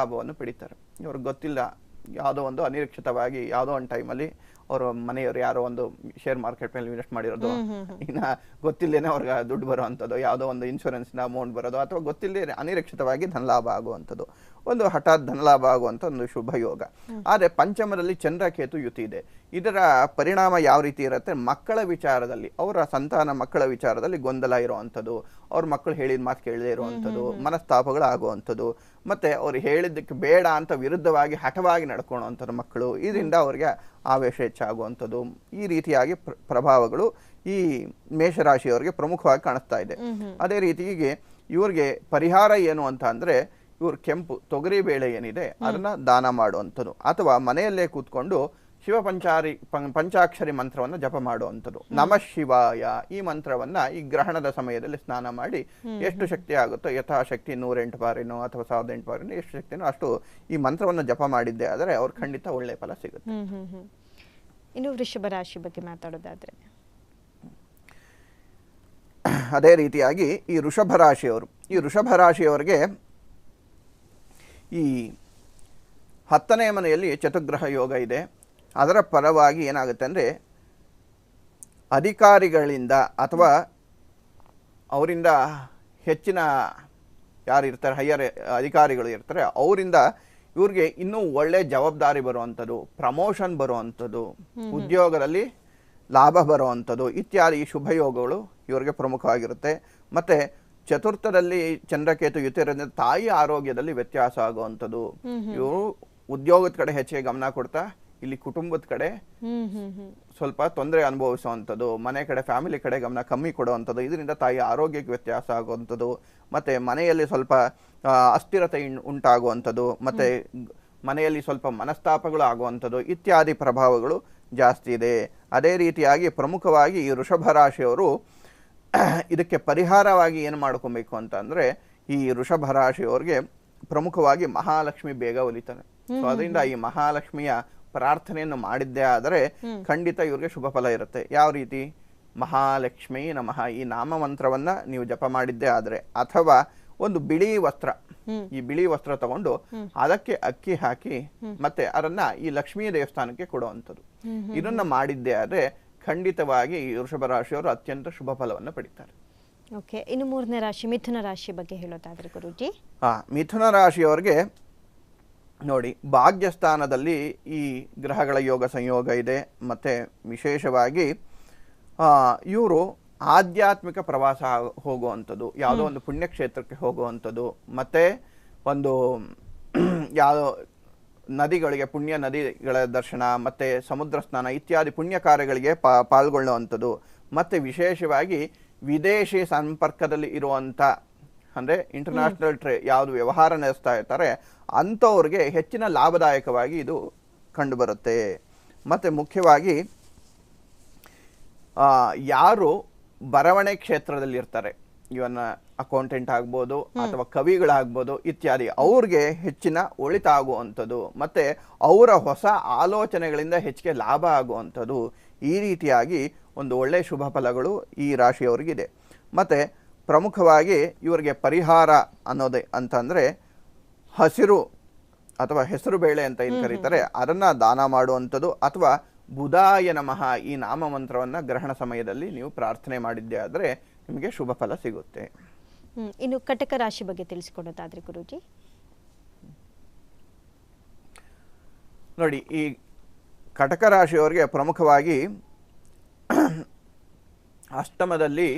ಲಾಭವನ್ನು ಪಡಿತಾರೆ. ಇವ್ರಿಗೆ ಗೊತ್ತಿಲ್ಲ, ಯಾವುದೋ ಒಂದು ಅನಿರೀಕ್ಷಿತವಾಗಿ ಯಾವುದೋ ಒಂದು ಟೈಮಲ್ಲಿ ಅವರು ಮನೆಯವರು ಯಾರೋ ಒಂದು ಶೇರ್ ಮಾರ್ಕೆಟ್ ಮೇಲೆ ಇನ್ವೆಸ್ಟ್ ಮಾಡಿರೋದು, ಇನ್ನು ಗೊತ್ತಿಲ್ಲದೇನೆ ಅವ್ರಿಗೆ ದುಡ್ಡು ಬರೋ ಅಂಥದ್ದು, ಯಾವುದೋ ಒಂದು ಇನ್ಶೂರೆನ್ಸ್ನ ಅಮೌಂಟ್ ಬರೋದು, ಅಥವಾ ಗೊತ್ತಿಲ್ಲದೆ ಅನಿರೀಕ್ಷಿತವಾಗಿ ಧನಲಾಭ ಆಗುವಂಥದ್ದು, ಒಂದು ಹಠಾತ್ ಧನಲಾಭ ಆಗುವಂಥ ಒಂದು ಶುಭ ಯೋಗ. ಆದರೆ ಪಂಚಮದಲ್ಲಿ ಚಂದ್ರಕೇತು ಯುತಿ ಇದೆ. ಇದರ ಪರಿಣಾಮ ಯಾವ ರೀತಿ ಇರುತ್ತೆ? ಮಕ್ಕಳ ವಿಚಾರದಲ್ಲಿ, ಅವರ ಸಂತಾನ ಮಕ್ಕಳ ವಿಚಾರದಲ್ಲಿ ಗೊಂದಲ ಇರುವಂಥದ್ದು, ಅವ್ರ ಮಕ್ಕಳು ಹೇಳಿದ ಮಾತು ಕೇಳದೇ ಇರುವಂಥದ್ದು, ಮನಸ್ತಾಪಗಳು ಆಗುವಂಥದ್ದು, ಮತ್ತು ಅವ್ರು ಹೇಳಿದ್ದಕ್ಕೆ ಬೇಡ ಅಂತ ವಿರುದ್ಧವಾಗಿ ಹಠವಾಗಿ ನಡ್ಕೊಳ್ಳುವಂಥದ್ದು ಮಕ್ಕಳು, ಇದರಿಂದ ಅವ್ರಿಗೆ ಆವೇಶ ಹೆಚ್ಚಾಗುವಂಥದ್ದು, ಈ ರೀತಿಯಾಗಿ ಪ್ರಭಾವಗಳು ಈ ಮೇಷರಾಶಿಯವರಿಗೆ ಪ್ರಮುಖವಾಗಿ ಕಾಣಿಸ್ತಾ ಇದೆ. ಅದೇ ರೀತಿಗೆ ಇವ್ರಿಗೆ ಪರಿಹಾರ ಏನು ಅಂತ ಅಂದರೆ, ಇವ್ರು ಕೆಂಪು ತೊಗರಿ ಬೇಳೆ ಏನಿದೆ ಅದನ್ನ ದಾನ ಮಾಡುವಂಥದ್ದು, ಅಥವಾ ಮನೆಯಲ್ಲೇ ಕೂತ್ಕೊಂಡು ಪಂಚಾಕ್ಷರಿ ಮಂತ್ರವನ್ನು ಜಪ ಮಾಡುವಂಥದ್ದು. ನಮಃ ಶಿವಾಯ ಈ ಮಂತ್ರವನ್ನ ಈ ಗ್ರಹಣದ ಸಮಯದಲ್ಲಿ ಸ್ನಾನ ಮಾಡಿ ಎಷ್ಟು ಶಕ್ತಿ ಆಗುತ್ತೋ ಯಥಾಶಕ್ತಿ 108 ಬಾರಿನೋ ಅಥವಾ 1008 ಬಾರಿನೋ ಎಷ್ಟು ಶಕ್ತಿನೋ ಅಷ್ಟು ಈ ಮಂತ್ರವನ್ನು ಜಪ ಮಾಡಿದ್ದೆ ಆದರೆ ಅವ್ರು ಖಂಡಿತ ಒಳ್ಳೆ ಫಲ ಸಿಗುತ್ತೆ. ಇನ್ನು ವೃಷಭ ರಾಶಿ ಬಗ್ಗೆ ಮಾತಾಡೋದಾದ್ರೆ, ಅದೇ ರೀತಿಯಾಗಿ ಈ ವೃಷಭ ರಾಶಿಯವರಿಗೆ ಈ 10ನೇ ಮನೆಯಲ್ಲಿ ಚತುರ್ಗ್ರಹ ಯೋಗ ಇದೆ. ಅದರ ಪರವಾಗಿ ಏನಾಗುತ್ತೆ ಅಂದರೆ, ಅಧಿಕಾರಿಗಳಿಂದ ಅಥವಾ ಅವರಿಂದ ಹೆಚ್ಚಿನ ಯಾರು ಇರ್ತಾರೆ, ಹೈಯರ್ ಅಧಿಕಾರಿಗಳು ಇರ್ತಾರೆ, ಅವರಿಂದ ಇವ್ರಿಗೆ ಇನ್ನೂ ಒಳ್ಳೆ ಜವಾಬ್ದಾರಿ ಬರುವಂಥದ್ದು, ಪ್ರಮೋಷನ್ ಬರುವಂಥದ್ದು, ಉದ್ಯೋಗದಲ್ಲಿ ಲಾಭ ಬರುವಂಥದ್ದು ಇತ್ಯಾದಿ ಈ ಶುಭ ಯೋಗಗಳು ಇವ್ರಿಗೆ ಪ್ರಮುಖವಾಗಿರುತ್ತೆ. ಮತ್ತು ಚತುರ್ಥದಲ್ಲಿ ಚಂದ್ರಕೇತು ಯುತಿರೋದ್ರಿಂದ ತಾಯಿ ಆರೋಗ್ಯದಲ್ಲಿ ವ್ಯತ್ಯಾಸ ಆಗುವಂಥದ್ದು. ಇವರು ಉದ್ಯೋಗದ ಕಡೆ ಹೆಚ್ಚಿಗೆ ಗಮನ ಕೊಡ್ತಾ ಇಲ್ಲಿ ಕುಟುಂಬದ ಕಡೆ ಸ್ವಲ್ಪ ತೊಂದರೆ ಅನುಭವಿಸುವಂಥದ್ದು, ಮನೆ ಕಡೆ ಫ್ಯಾಮಿಲಿ ಕಡೆ ಗಮನ ಕಮ್ಮಿ ಕೊಡುವಂಥದ್ದು, ಇದರಿಂದ ತಾಯಿ ಆರೋಗ್ಯಕ್ಕೆ ವ್ಯತ್ಯಾಸ ಆಗುವಂಥದ್ದು, ಮತ್ತು ಮನೆಯಲ್ಲಿ ಸ್ವಲ್ಪ ಅಸ್ಥಿರತೆ ಉಂಟಾಗುವಂಥದ್ದು, ಮತ್ತು ಮನೆಯಲ್ಲಿ ಸ್ವಲ್ಪ ಮನಸ್ತಾಪಗಳು ಆಗುವಂಥದ್ದು ಇತ್ಯಾದಿ ಪ್ರಭಾವಗಳು ಜಾಸ್ತಿ ಇದೆ. ಅದೇ ರೀತಿಯಾಗಿ ಪ್ರಮುಖವಾಗಿ ಈ ವೃಷಭ ರಾಶಿಯವರು ಇದಕ್ಕೆ ಪರಿಹಾರವಾಗಿ ಏನು ಮಾಡ್ಕೊಬೇಕು ಅಂತ ಅಂದರೆ, ಈ ವೃಷಭ ರಾಶಿಯವರಿಗೆ ಪ್ರಮುಖವಾಗಿ ಮಹಾಲಕ್ಷ್ಮಿ ಬೇಗ ಒಲಿತಾನೆ. ಸೊ ಅದರಿಂದ ಈ ಮಹಾಲಕ್ಷ್ಮಿಯ ಪ್ರಾರ್ಥನೆಯನ್ನು ಮಾಡಿದ್ದೇ ಆದರೆ ಖಂಡಿತ ಇವ್ರಿಗೆ ಶುಭ ಫಲ ಇರುತ್ತೆ. ಯಾವ ರೀತಿ? ಮಹಾಲಕ್ಷ್ಮೀ ನಮಃ ಈ ನಾಮ ಮಂತ್ರವನ್ನ ನೀವು ಜಪ ಮಾಡಿದ್ದೇ ಆದರೆ, ಅಥವಾ ಒಂದು ಬಿಳಿ ವಸ್ತ್ರ, ಈ ಬಿಳಿ ವಸ್ತ್ರ ತಗೊಂಡು ಅದಕ್ಕೆ ಅಕ್ಕಿ ಹಾಕಿ ಮತ್ತೆ ಅದನ್ನ ಈ ಲಕ್ಷ್ಮೀ ದೇವಸ್ಥಾನಕ್ಕೆ ಕೊಡುವಂಥದ್ದು, ಇದನ್ನ ಮಾಡಿದ್ದೇ ಆದರೆ ಖಂಡಿತವಾಗಿ ಈ ವೃಷಭ ರಾಶಿಯವರು ಅತ್ಯಂತ ಶುಭ ಫಲವನ್ನು ಪಡಿತಾರೆ. ಓಕೆ, ಇನ್ನು 3ನೇ ರಾಶಿ ಮಿಥುನ ರಾಶಿ ಬಗ್ಗೆ ಹೇಳೋದಾದ್ರೆ ಗುರುಜಿ. ಮಿಥುನ ರಾಶಿಯವರಿಗೆ ನೋಡಿ, ಭಾಗ್ಯಸ್ಥಾನದಲ್ಲಿ ಈ ಗ್ರಹಗಳ ಯೋಗ ಸಂಯೋಗ ಇದೆ. ಮತ್ತು ವಿಶೇಷವಾಗಿ ಇವರು ಆಧ್ಯಾತ್ಮಿಕ ಪ್ರವಾಸ ಹೋಗುವಂಥದ್ದು, ಯಾವುದೋ ಒಂದು ಪುಣ್ಯಕ್ಷೇತ್ರಕ್ಕೆ ಹೋಗುವಂಥದ್ದು, ಮತ್ತು ಒಂದು ಯಾವುದೋ ನದಿಗಳಿಗೆ, ಪುಣ್ಯ ನದಿಗಳ ದರ್ಶನ ಮತ್ತು ಸಮುದ್ರ ಸ್ನಾನ ಇತ್ಯಾದಿ ಪುಣ್ಯ ಕಾರ್ಯಗಳಿಗೆ ಪಾಲ್ಗೊಳ್ಳುವಂಥದ್ದು, ಮತ್ತು ವಿಶೇಷವಾಗಿ ವಿದೇಶಿ ಸಂಪರ್ಕದಲ್ಲಿ ಇರುವಂಥ, ಅಂದರೆ ಇಂಟರ್ನ್ಯಾಷನಲ್ ಯಾವುದು ವ್ಯವಹಾರ ನಡೆಸ್ತಾ ಇರ್ತಾರೆ ಅಂಥವ್ರಿಗೆ ಹೆಚ್ಚಿನ ಲಾಭದಾಯಕವಾಗಿ ಇದು ಕಂಡುಬರುತ್ತೆ. ಮತ್ತು ಮುಖ್ಯವಾಗಿ ಯಾರು ಬರವಣೆ ಕ್ಷೇತ್ರದಲ್ಲಿ ಇರ್ತಾರೆ, ಇವನ್ನ ಅಕೌಂಟೆಂಟ್ ಆಗ್ಬೋದು ಅಥವಾ ಕವಿಗಳಾಗ್ಬೋದು ಇತ್ಯಾದಿ, ಅವ್ರಿಗೆ ಹೆಚ್ಚಿನ ಒಳಿತಾಗುವಂಥದ್ದು, ಮತ್ತು ಅವರ ಹೊಸ ಆಲೋಚನೆಗಳಿಂದ ಹೆಚ್ಚಿಗೆ ಲಾಭ ಆಗುವಂಥದ್ದು, ಈ ರೀತಿಯಾಗಿ ಒಂದು ಒಳ್ಳೆಯ ಶುಭ ಫಲಗಳು ಈ ರಾಶಿಯವರಿಗಿದೆ. ಮತ್ತು ಪ್ರಮುಖವಾಗಿ ಇವರಿಗೆ ಪರಿಹಾರ ಅನ್ನೋದೇ ಅಂತಂದರೆ, ಹಸಿರು ಅಥವಾ ಹೆಸರು ಬೇಳೆ ಅಂತ ಏನು ಕರೀತಾರೆ ಅದನ್ನು ದಾನ ಮಾಡುವಂಥದ್ದು, ಅಥವಾ ಬುಧಾಯ ನಮಃ ಈ ನಾಮ ಮಂತ್ರವನ್ನು ಗ್ರಹಣ ಸಮಯದಲ್ಲಿ ನೀವು ಪ್ರಾರ್ಥನೆ ಮಾಡಿದ್ದೆ ಆದರೆ ನಿಮಗೆ ಶುಭ ಫಲ ಸಿಗುತ್ತೆ. ಇನ್ನು ಕಟಕ ರಾಶಿ ಬಗ್ಗೆ ತಿಳಿಸಿಕೊಡೋದಾದ್ರೆ ಗುರುಜಿ. ನೋಡಿ, ಈ ಕಟಕ ರಾಶಿಯವರಿಗೆ ಪ್ರಮುಖವಾಗಿ ಅಷ್ಟಮದಲ್ಲಿ